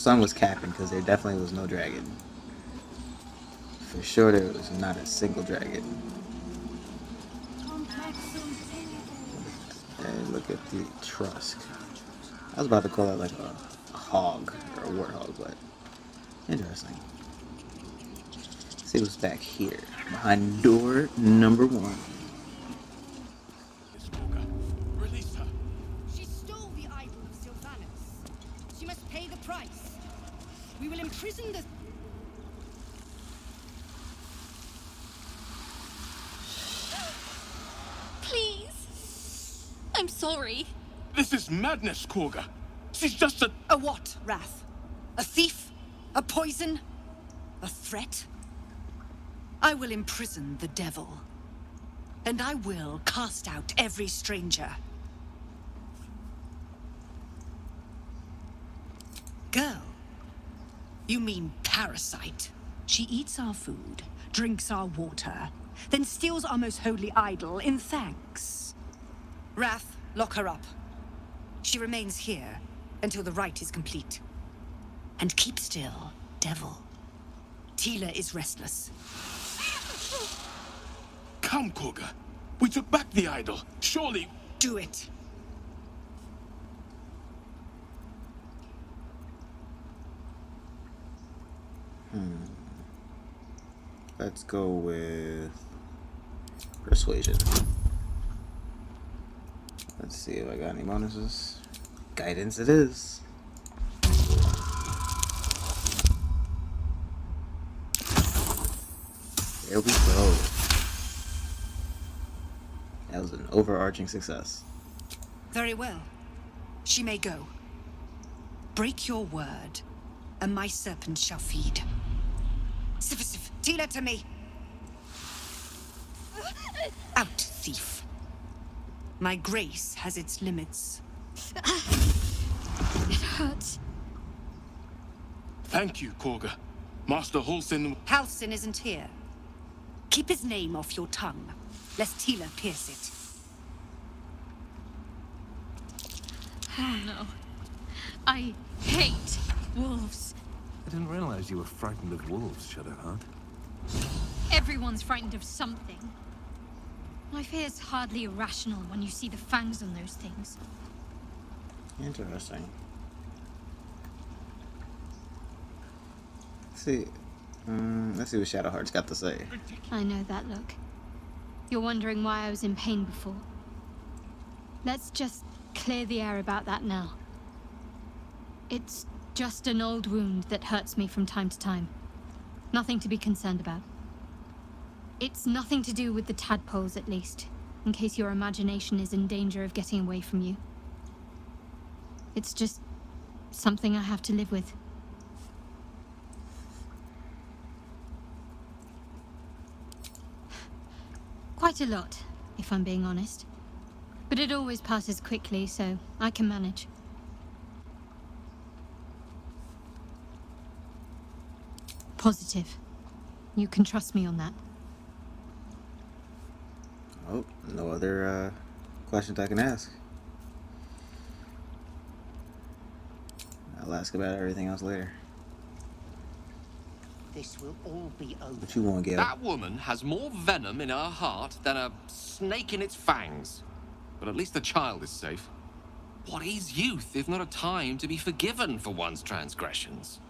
sun was capping because there definitely was no dragon. For sure, there was not a single dragon. And look at the Trusk. I was about to call it like a hog or a warthog, but interesting. Let's see what's back here. Behind door number 1. Release her. She stole the idol of Sylvanus. She must pay the price. We will imprison the... Please. I'm sorry. This is madness, Korga. She's just a... A what, Wrath? A thief? A poison? A threat? I will imprison the devil. And I will cast out every stranger. Girl? You mean parasite? She eats our food, drinks our water, then steals our most holy idol in thanks. Wrath, lock her up. She remains here until the rite is complete. And keep still, devil. Tila is restless. Come, Korga. We took back the idol. Surely... Do it. Let's go with persuasion. Let's see if I got any bonuses. Guidance it is. There we go. That was an overarching success. Very well. She may go. Break your word, and my serpent shall feed. Sif, Tila to me. Out, thief. My grace has its limits. It hurts. Thank you, Korga. Master Halsin... Halsin isn't here. Keep his name off your tongue, lest Tila pierce it. Oh no. I hate wolves. I didn't realize you were frightened of wolves, Shadowheart. Everyone's frightened of something. My fear is hardly irrational when you see the fangs on those things. Interesting. Let's see what Shadowheart's got to say. I know that look. You're wondering why I was in pain before. Let's just clear the air about that now. It's just an old wound that hurts me from time to time. Nothing to be concerned about. It's nothing to do with the tadpoles, at least, in case your imagination is in danger of getting away from you. It's just something I have to live with. Quite a lot, if I'm being honest. But it always passes quickly, so I can manage. Positive. You can trust me on that. Oh, no other questions I can ask. I'll ask about everything else later. This will all be over. What you want, Gale? That woman has more venom in her heart than a snake in its fangs. But at least the child is safe. What is youth if not a time to be forgiven for one's transgressions?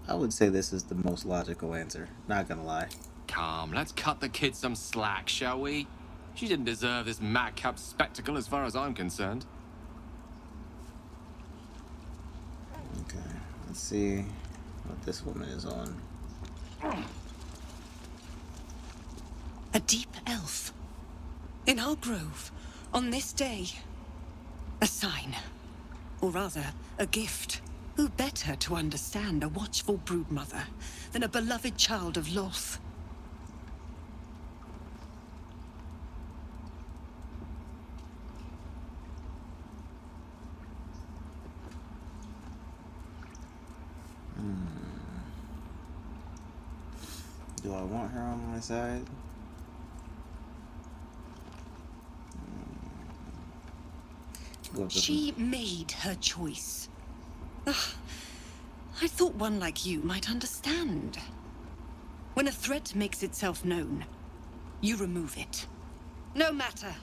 I would say this is the most logical answer. Not gonna lie. Come, let's cut the kid some slack, shall we? She didn't deserve this madcap spectacle as far as I'm concerned. Okay, let's see what this woman is on. A deep elf. In our grove, on this day. A sign. Or rather, a gift. Who better to understand a watchful broodmother than a beloved child of Loth? Do I want her on my side? What's this She made her choice. Ugh, I thought one like you might understand. When a threat makes itself known, you remove it. No matter.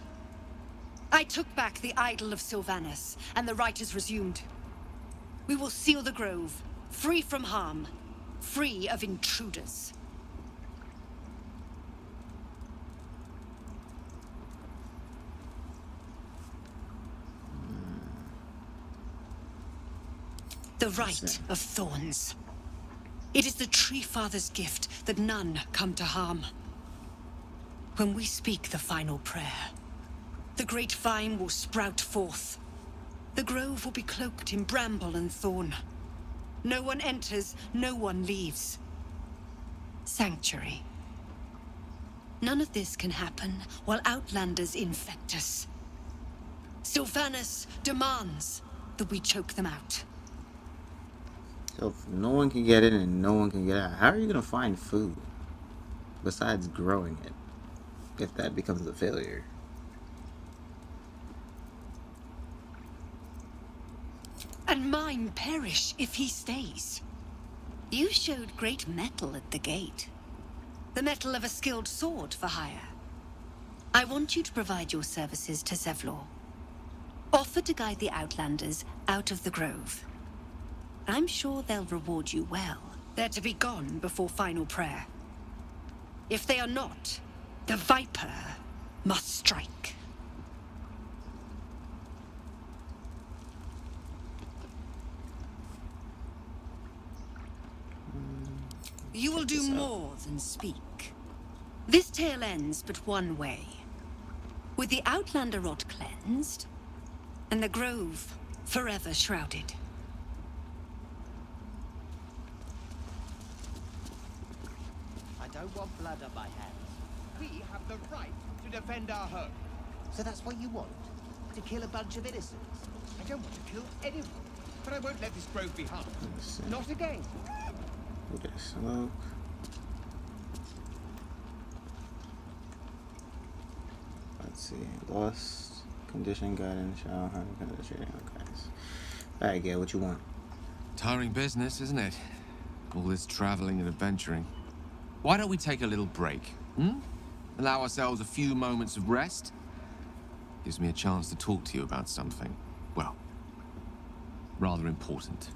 I took back the idol of Sylvanas, and the rite is resumed. We will seal the grove, free from harm, free of intruders. The rite of thorns. It is the Tree Father's gift that none come to harm. When we speak the final prayer, the great vine will sprout forth. The grove will be cloaked in bramble and thorn. No one enters, no one leaves. Sanctuary. None of this can happen while Outlanders infect us. Sylvanas demands that we choke them out. So if no one can get in and no one can get out, how are you gonna find food besides growing it if that becomes a failure? And mine perish if he stays. You showed great mettle at the gate. The mettle of a skilled sword for hire. I want you to provide your services to Zevlor. Offer to guide the Outlanders out of the grove. I'm sure they'll reward you well. They're to be gone before final prayer. If they are not, the Viper must strike. You will do more than speak. This tale ends but one way. With the Outlander rot cleansed, and the grove forever shrouded. I don't want blood on my hands. We have the right to defend our home. So that's what you want? To kill a bunch of innocents? I don't want to kill anyone. But I won't let this grove be harmed. Not again. Okay, smoke. Let's see. Lost condition, guidance, shower, hunting, condition. Okay. Alright, Gail, what you want? Tiring business, isn't it? All this traveling and adventuring. Why don't we take a little break? Allow ourselves a few moments of rest? Gives me a chance to talk to you about something, well, rather important.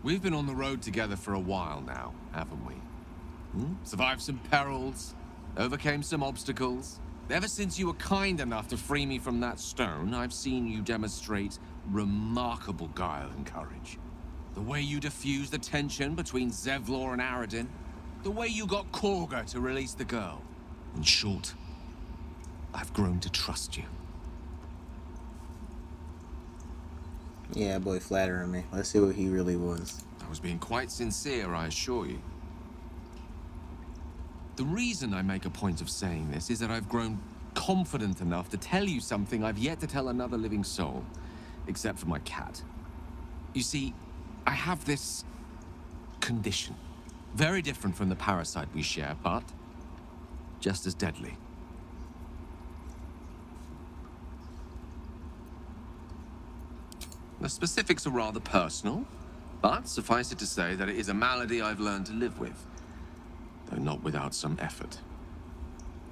We've been on the road together for a while now, haven't we? Survived some perils, overcame some obstacles. Ever since you were kind enough to free me from that stone, I've seen you demonstrate remarkable guile and courage. The way you diffused the tension between Zevlor and Aradin. The way you got Korga to release the girl. In short, I've grown to trust you. Yeah, boy, flattering me. Let's see what he really was. I was being quite sincere, I assure you. The reason I make a point of saying this is that I've grown confident enough to tell you something I've yet to tell another living soul, except for my cat. You see, I have this condition. Very different from the parasite we share, but just as deadly. The specifics are rather personal, but suffice it to say that it is a malady I've learned to live with, though not without some effort.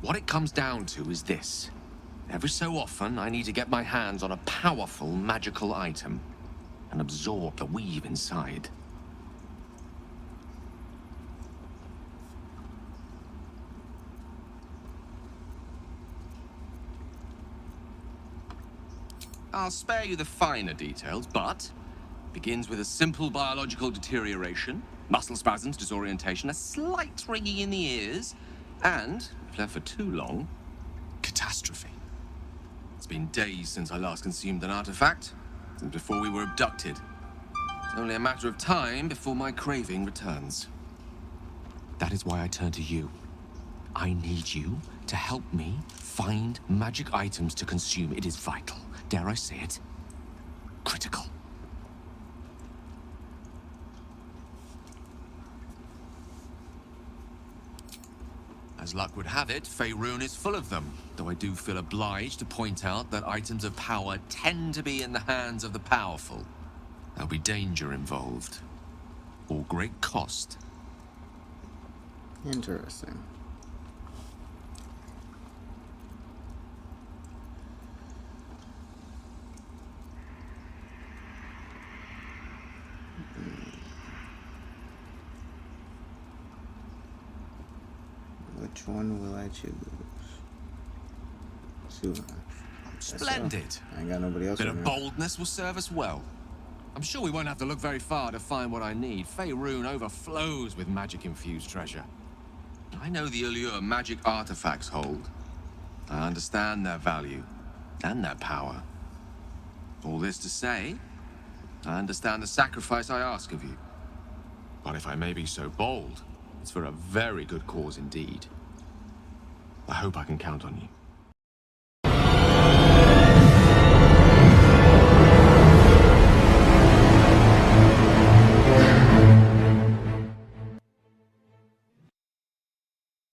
What it comes down to is this. Every so often, I need to get my hands on a powerful magical item and absorb the weave inside. I'll spare you the finer details, but it begins with a simple biological deterioration, muscle spasms, disorientation, a slight ringing in the ears, and, if left for too long, catastrophe. It's been days since I last consumed an artifact, since before we were abducted. It's only a matter of time before my craving returns. That is why I turn to you. I need you to help me find magic items to consume. It is vital. Dare I say it? Critical. As luck would have it, Faerun is full of them, though I do feel obliged to point out that items of power tend to be in the hands of the powerful. There'll be danger involved, or great cost. Interesting. Which one will I choose? Splendid. I ain't got nobody else. Bit Right of now. boldness will serve us well. I'm sure we won't have to look very far to find what I need. Faerun overflows with magic-infused treasure. I know the allure magic artifacts hold. I understand their value and their power. All this to say, I understand the sacrifice I ask of you. But if I may be so bold, it's for a very good cause indeed. I hope I can count on you.